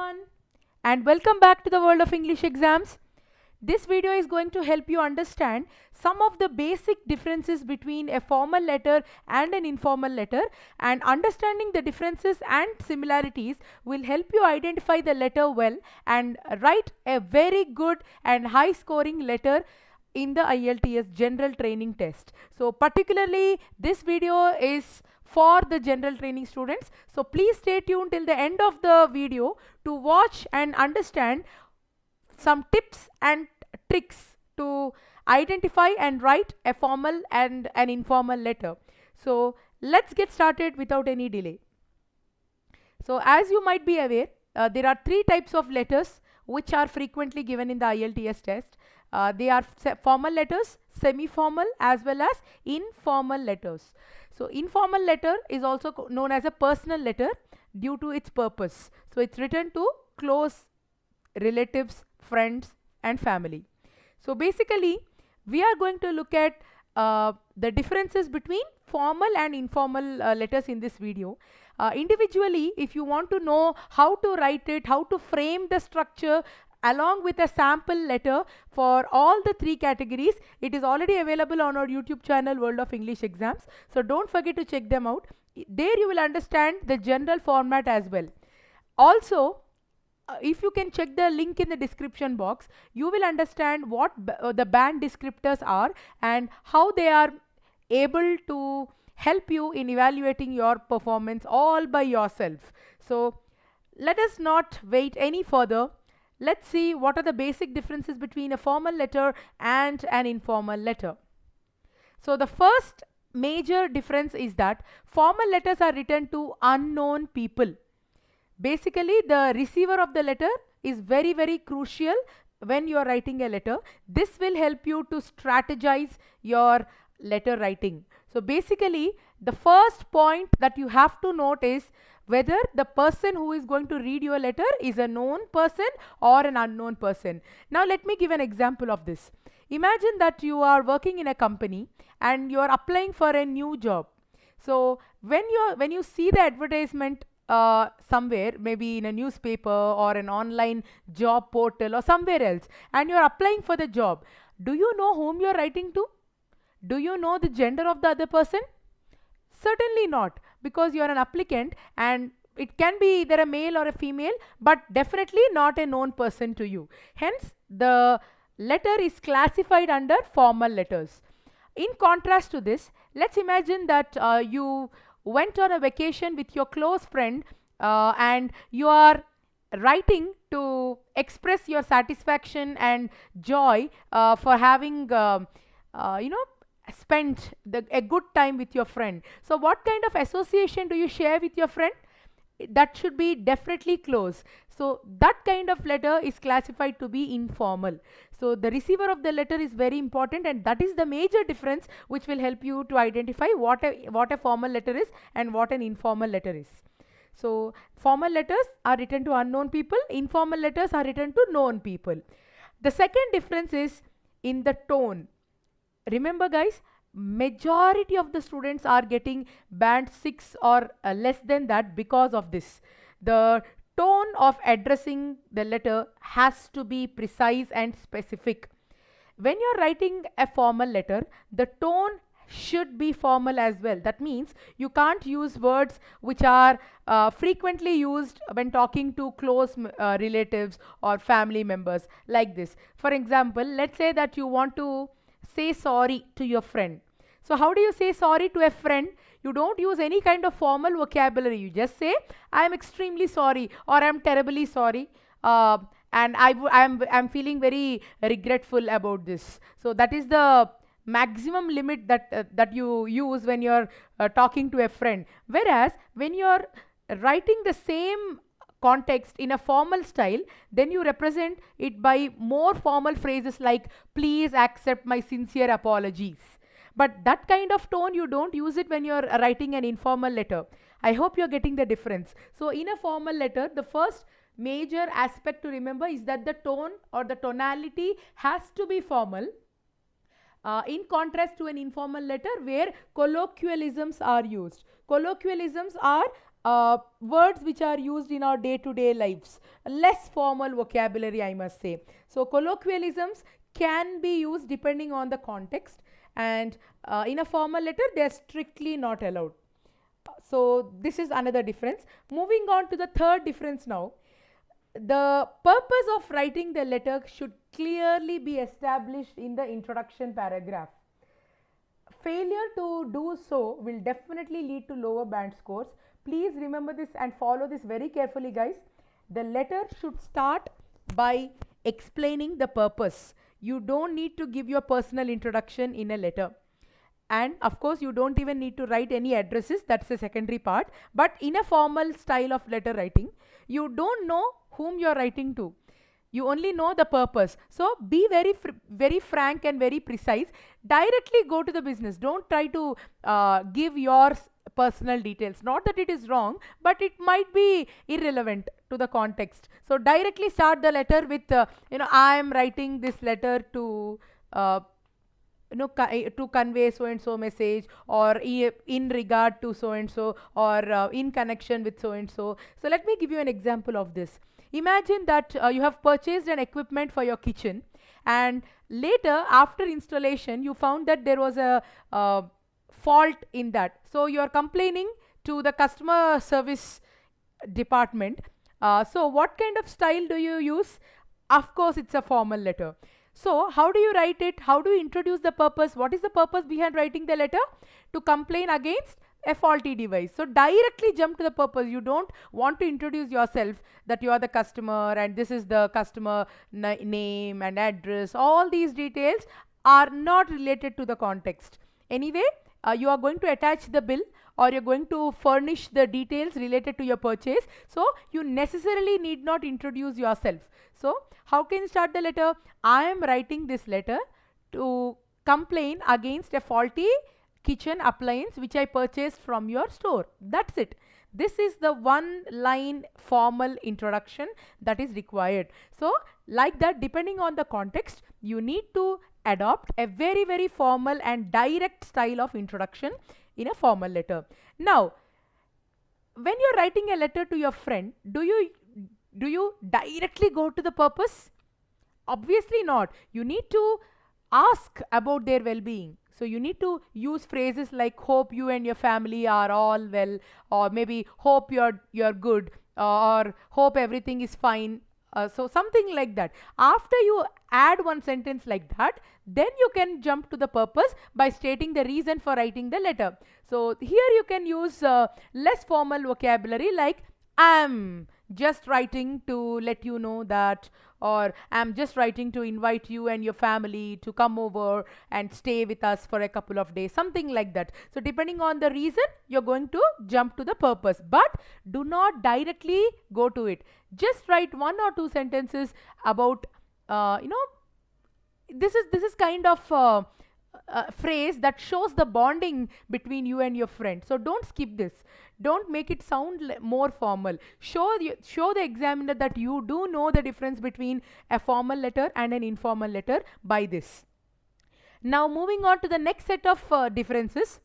everyone, and welcome back to the world of English exams. This video is going to help you understand some of the basic differences between a formal letter and an informal letter, and understanding the differences and similarities will help you identify the letter well and write a very good and high scoring letter in the IELTS general training test. So particularly this video is for the general training students. So please stay tuned till the end of the video to watch and understand some tips and tricks to identify and write a formal and an informal letter. So let's get started without any delay. So as you might be aware, there are three types of letters which are frequently given in the IELTS test. They are formal letters, semi-formal as well as informal letters. So informal letter is also known as a personal letter due to its purpose. So it's written to close relatives, friends and family. So basically we are going to look at the differences between formal and informal letters in this video. Individually, if you want to know how to write it, how to frame the structure along with a sample letter for all the three categories, it is already available on our YouTube channel World of English Exams. So don't forget to check them out. There you will understand the general format as well. Also, if you can check the link in the description box, you will understand what the band descriptors are and how they are able to help you in evaluating your performance all by yourself. So let us not wait any further. Let's see what are the basic differences between a formal letter and an informal letter. So the first major difference is that formal letters are written to unknown people. Basically, the receiver of the letter is very, very crucial when you are writing a letter. This will help you to strategize your letter writing. So basically, the first point that you have to note is whether the person who is going to read your letter is a known person or an unknown person. Now let me give an example of this. Imagine that you are working in a company and you are applying for a new job. So when you see the advertisement somewhere, maybe in a newspaper or an online job portal or somewhere else, and you are applying for the job, do you know whom you are writing to? Do you know the gender of the other person? Certainly not, because you are an applicant and it can be either a male or a female, but definitely not a known person to you. Hence, the letter is classified under formal letters. In contrast to this, let's imagine that you went on a vacation with your close friend and you are writing to express your satisfaction and joy for having spent a good time with your friend. So what kind of association do you share with your friend? That should be definitely close. So that kind of letter is classified to be informal. So the receiver of the letter is very important, and that is the major difference which will help you to identify what a formal letter is and what an informal letter is. So formal letters are written to unknown people, informal letters are written to known people. The second difference is in the tone. Remember guys, majority of the students are getting band 6 or less than that because of this. The tone of addressing the letter has to be precise and specific. When you're writing a formal letter, the tone should be formal as well. That means you can't use words which are frequently used when talking to close relatives or family members, like this. For example, let's say that you want to say sorry to your friend. So how do you say sorry to a friend? You don't use any kind of formal vocabulary. You just say, I am extremely sorry, or I am terribly sorry, and I'm feeling very regretful about this. So that is the maximum limit that you use when you're talking to a friend. Whereas when you're writing the same context in a formal style, then you represent it by more formal phrases like, please accept my sincere apologies. But that kind of tone, you don't use it when you're writing an informal letter. I hope you're getting the difference. So in a formal letter, the first major aspect to remember is that the tone or the tonality has to be formal. In contrast to an informal letter where colloquialisms are used. Colloquialisms are words which are used in our day-to-day lives, less formal vocabulary, I must say. So colloquialisms can be used depending on the context, and in a formal letter they are strictly not allowed. So this is another difference. Moving on to the third difference now. The purpose of writing the letter should clearly be established in the introduction paragraph. Failure to do so will definitely lead to lower band scores. Please remember this and follow this very carefully, guys. The letter should start by explaining the purpose. You don't need to give your personal introduction in a letter. And of course, you don't even need to write any addresses, that's the secondary part. But in a formal style of letter writing, you don't know whom you're writing to. You only know the purpose. So be very frank and very precise. Directly go to the business. Don't try to give your personal details. Not that it is wrong, but it might be irrelevant to the context. So directly start the letter with, I am writing this letter to to convey so and so message, or in regard to so and so, or in connection with so and so. So let me give you an example of this. Imagine that you have purchased an equipment for your kitchen, and later after installation you found that there was a fault in that. So you are complaining to the customer service department. So what kind of style do you use? Of course, it's a formal letter. So how do you write it? How do you introduce the purpose? What is the purpose behind writing the letter? To complain against a faulty device. So directly jump to the purpose. You don't want to introduce yourself that you are the customer and this is the customer name and address. All these details are not related to the context. Anyway, you are going to attach the bill, or you're going to furnish the details related to your purchase. So you necessarily need not introduce yourself. So how can you start the letter? I am writing this letter to complain against a faulty kitchen appliance which I purchased from your store. That's it. This is the one line formal introduction that is required. So like that, depending on the context, you need to adopt a very formal and direct style of introduction in a formal letter. Now, when you're writing a letter to your friend, do you directly go to the purpose? Obviously not. You need to ask about their well-being. So you need to use phrases like hope you and your family are all well, or maybe hope you're good, or hope everything is fine. So something like that. After you add one sentence like that, then you can jump to the purpose by stating the reason for writing the letter. So here you can use less formal vocabulary like I'm just writing to let you know that, or I'm just writing to invite you and your family to come over and stay with us for a couple of days, something like that. So depending on the reason, you're going to jump to the purpose, but do not directly go to it. Just write one or two sentences about this is kind of phrase that shows the bonding between you and your friend. So don't skip this. Don't make it sound more formal. Show the examiner that you do know the difference between a formal letter and an informal letter by this. Now moving on to the next set of differences.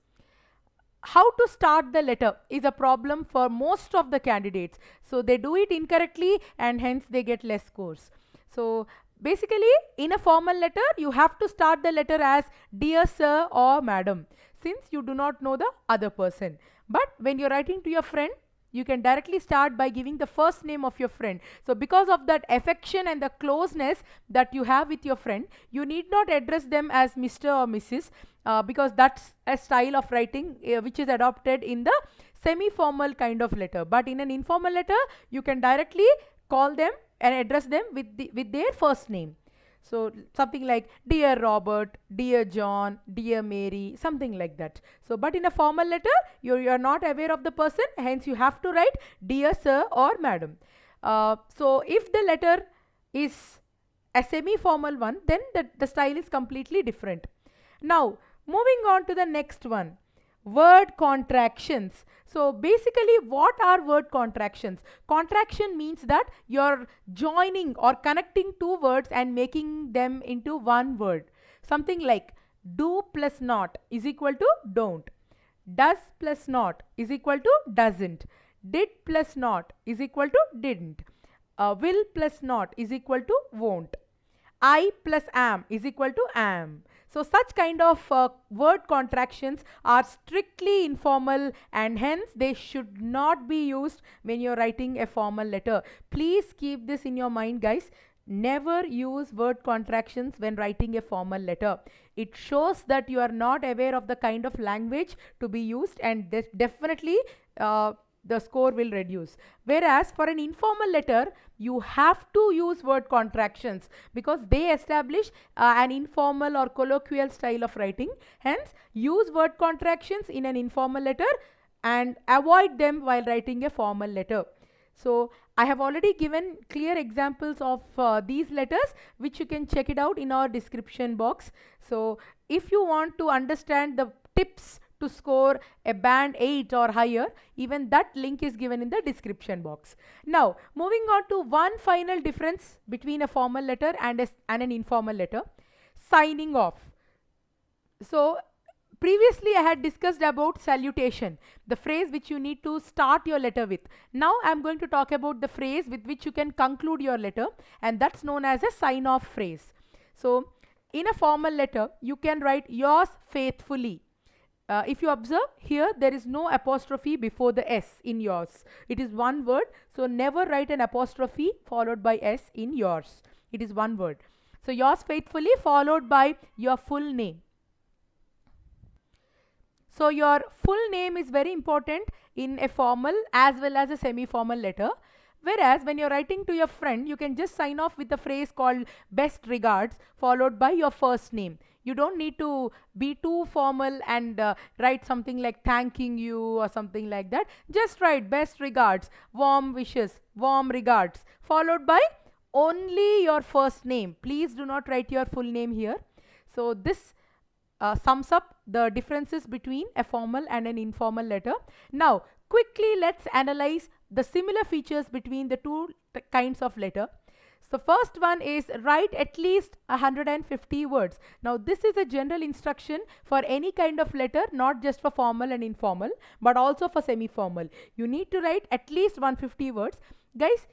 How to start the letter is a problem for most of the candidates. So they do it incorrectly and hence they get less scores. So basically, in a formal letter, you have to start the letter as dear sir or madam, since you do not know the other person. But when you're writing to your friend, you can directly start by giving the first name of your friend. So because of that affection and the closeness that you have with your friend, you need not address them as Mr. or Mrs. Because that's a style of writing which is adopted in the semi-formal kind of letter. But in an informal letter, you can directly call them and address them with their first name. So something like dear Robert, dear John, dear Mary, something like that. So but in a formal letter, you are not aware of the person, hence you have to write dear sir or madam. So if the letter is a semi-formal one, then the style is completely different. Now moving on to the next one, word contractions. So basically, what are word contractions? Contraction means that you're joining or connecting two words and making them into one word. Something like do plus not is equal to don't. Does plus not is equal to doesn't. Did plus not is equal to didn't. Will plus not is equal to won't. I plus am is equal to am. So such kind of word contractions are strictly informal, and hence they should not be used when you're writing a formal letter. Please keep this in your mind, guys. Never use word contractions when writing a formal letter. It shows that you are not aware of the kind of language to be used, and definitely the score will reduce. Whereas for an informal letter, you have to use word contractions because they establish an informal or colloquial style of writing. Hence, use word contractions in an informal letter and avoid them while writing a formal letter. So I have already given clear examples of these letters, which you can check it out in our description box. So if you want to understand the tips to score a band 8 or higher, even that link is given in the description box. Now moving on to one final difference between a formal letter and an informal letter: signing off. So previously I had discussed about salutation, the phrase which you need to start your letter with. Now I am going to talk about the phrase with which you can conclude your letter, and that's known as a sign off phrase. So in a formal letter, you can write yours faithfully. If you observe here, there is no apostrophe before the S in yours. It is one word, so never write an apostrophe followed by S in yours. It is one word. So yours faithfully followed by your full name. So your full name is very important in a formal as well as a semi-formal letter. Whereas when you're writing to your friend, you can just sign off with a phrase called best regards followed by your first name. You don't need to be too formal and write something like thanking you or something like that. Just write best regards, warm wishes, warm regards, followed by only your first name. Please do not write your full name here. So this sums up the differences between a formal and an informal letter. Now quickly let's analyze the similar features between the two kinds of letter. So first one is write at least 150 words. Now this is a general instruction for any kind of letter, not just for formal and informal, but also for semi-formal. You need to write at least 150 words. Guys,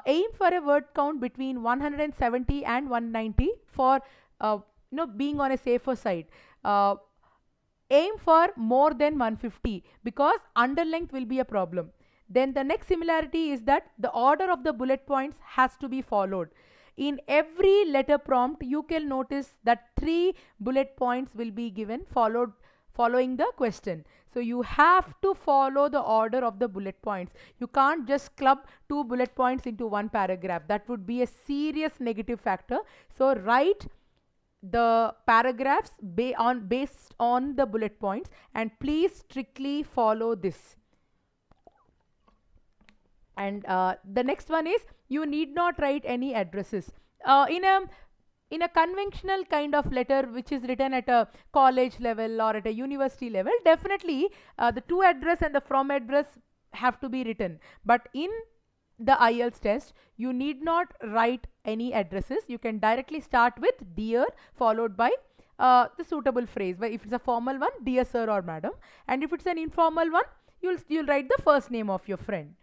aim for a word count between 170 and 190 for being on a safer side. Aim for more than 150 because underlength will be a problem. Then the next similarity is that the order of the bullet points has to be followed. In every letter prompt, you can notice that 3 bullet points will be given following the question. So you have to follow the order of the bullet points. You can't just club 2 bullet points into one paragraph. That would be a serious negative factor. So write the paragraphs based on the bullet points, and please strictly follow this. And the next one is you need not write any addresses. In a conventional kind of letter which is written at a college level or at a university level, definitely the to address and the from address have to be written. But in the IELTS test, you need not write any addresses. You can directly start with dear followed by the suitable phrase. If it's a formal one, dear sir or madam, and if it's an informal one, you'll write the first name of your friend.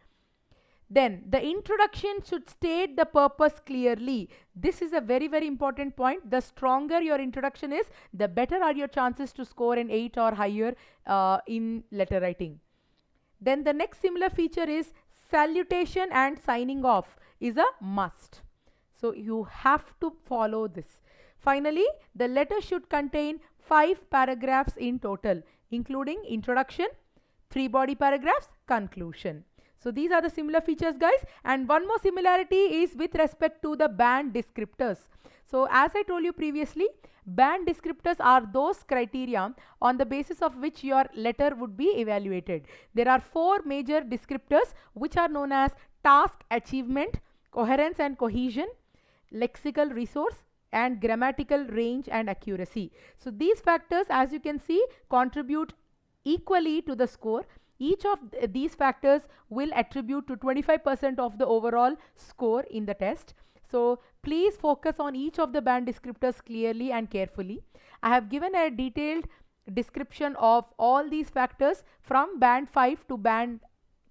Then the introduction should state the purpose clearly. This is a very, very important point. The stronger your introduction is, the better are your chances to score an 8 or higher in letter writing. Then the next similar feature is salutation and signing off is a must. So you have to follow this. Finally, the letter should contain 5 paragraphs in total, including introduction, 3 body paragraphs, conclusion. So these are the similar features, guys. And one more similarity is with respect to the band descriptors. So as I told you previously, band descriptors are those criteria on the basis of which your letter would be evaluated. There are 4 major descriptors which are known as task achievement, coherence and cohesion, lexical resource, and grammatical range and accuracy. So these factors, as you can see, contribute equally to the score. Each of these factors will attribute to 25% of the overall score in the test. So please focus on each of the band descriptors clearly and carefully. I have given a detailed description of all these factors from band 5 to band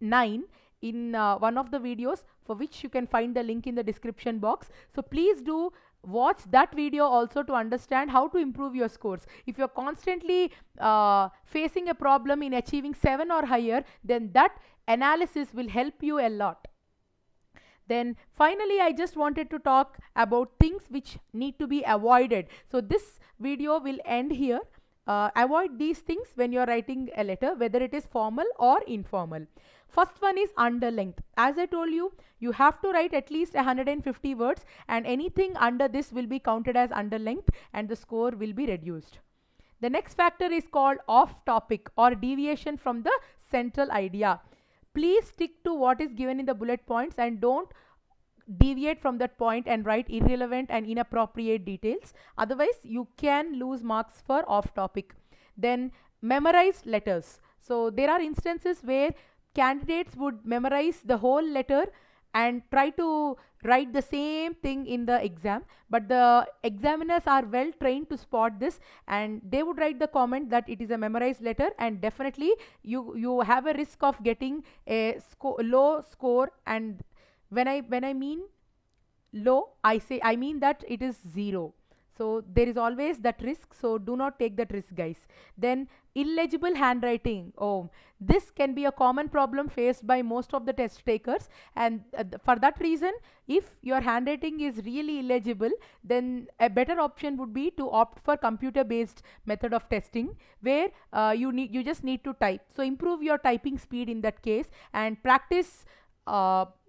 9 in one of the videos, for which you can find the link in the description box. So please do watch that video also to understand how to improve your scores. If you're constantly facing a problem in achieving 7 or higher, then that analysis will help you a lot. Then finally, I just wanted to talk about things which need to be avoided. So this video will end here. Avoid these things when you're writing a letter, whether it is formal or informal. First one is under length. As I told you, you have to write at least 150 words, and anything under this will be counted as under length and the score will be reduced. The next factor is called off topic or deviation from the central idea. Please stick to what is given in the bullet points and don't deviate from that point and write irrelevant and inappropriate details. Otherwise, you can lose marks for off topic. Then memorize letters. So there are instances where candidates would memorize the whole letter and try to write the same thing in the exam, but the examiners are well trained to spot this, and they would write the comment that it is a memorized letter, and definitely you have a risk of getting a low score. And when I mean low, I mean that it is 0. So there is always that risk, so do not take that risk, guys. Then illegible handwriting. Oh, this can be a common problem faced by most of the test takers, and for that reason, if your handwriting is really illegible, then a better option would be to opt for computer based method of testing, where you just need to type. So improve your typing speed in that case, and practice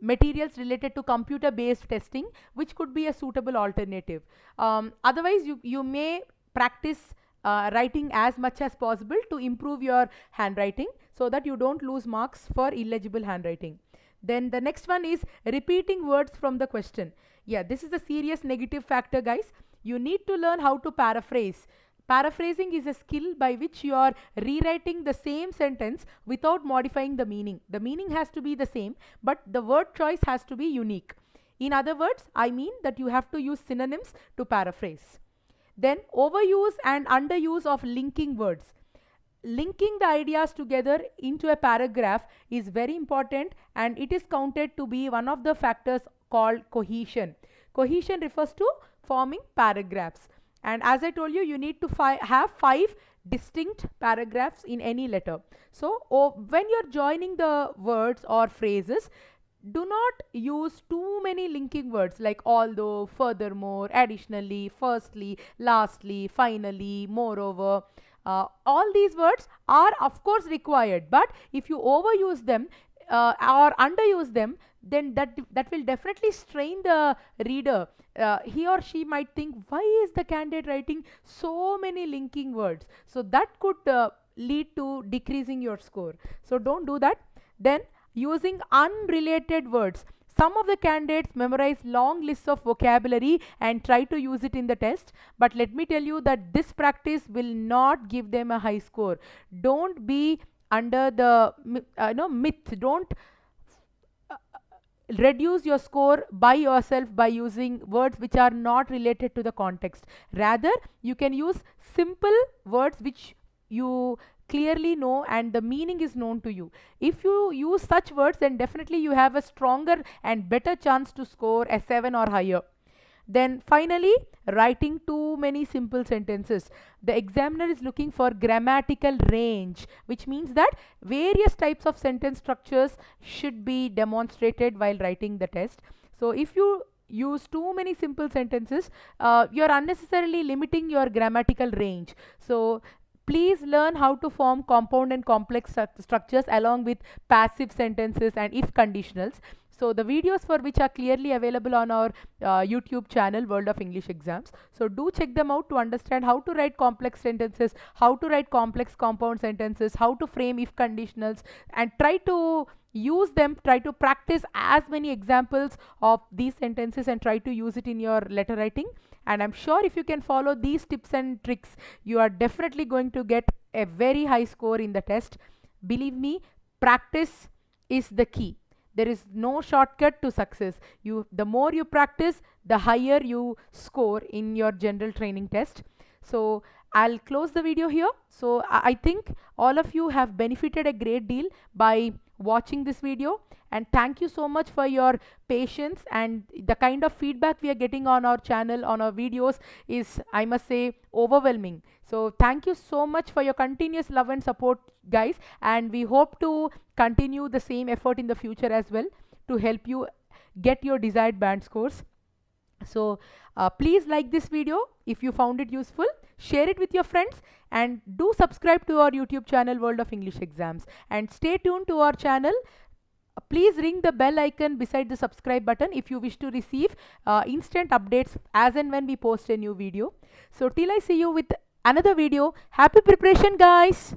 materials related to computer based testing, which could be a suitable alternative. Otherwise, you may practice writing as much as possible to improve your handwriting, so that you don't lose marks for illegible handwriting. Then the next one is repeating words from the question. Yeah, this is a serious negative factor, guys. You need to learn how to paraphrase. Paraphrasing is a skill by which you are rewriting the same sentence without modifying the meaning. The meaning has to be the same, but the word choice has to be unique. In other words, I mean that you have to use synonyms to paraphrase. Then overuse and underuse of linking words. Linking the ideas together into a paragraph is very important, and it is counted to be one of the factors called cohesion. Cohesion refers to forming paragraphs. And as I told you, you need to have 5 distinct paragraphs in any letter. So when you're joining the words or phrases, do not use too many linking words like although, furthermore, additionally, firstly, lastly, finally, moreover. All these words are of course required, but if you overuse them or underuse them, then that will definitely strain the reader. He or she might think, why is the candidate writing so many linking words? So that could lead to decreasing your score. So don't do that. Then using unrelated words. Some of the candidates memorize long lists of vocabulary and try to use it in the test, but let me tell you that this practice will not give them a high score. Don't be under the myth. Don't reduce your score by yourself by using words which are not related to the context. Rather, you can use simple words which you clearly know and the meaning is known to you. If you use such words, then definitely you have a stronger and better chance to score a 7 or higher. Then finally, writing too many simple sentences. The examiner is looking for grammatical range, which means that various types of sentence structures should be demonstrated while writing the test. So if you use too many simple sentences, you're unnecessarily limiting your grammatical range. So please learn how to form compound and complex structures along with passive sentences and if conditionals. So the videos for which are clearly available on our YouTube channel, World of English Exams. So do check them out to understand how to write complex sentences, how to write complex compound sentences, how to frame if conditionals, and try to use them, try to practice as many examples of these sentences and try to use it in your letter writing. And I'm sure if you can follow these tips and tricks, you are definitely going to get a very high score in the test. Believe me, practice is the key. There is no shortcut to success. The more you practice, the higher you score in your general training test. So I'll close the video here. So I think all of you have benefited a great deal by watching this video, and thank you so much for your patience, and the kind of feedback we are getting on our channel, on our videos, is, I must say, overwhelming. So thank you so much for your continuous love and support, guys, and we hope to continue the same effort in the future as well to help you get your desired band scores. So please like this video if you found it useful, share it with your friends, and do subscribe to our YouTube channel World of English Exams, and stay tuned to our channel. Please ring the bell icon beside the subscribe button if you wish to receive instant updates as and when we post a new video. So till I see you with another video, happy preparation, guys.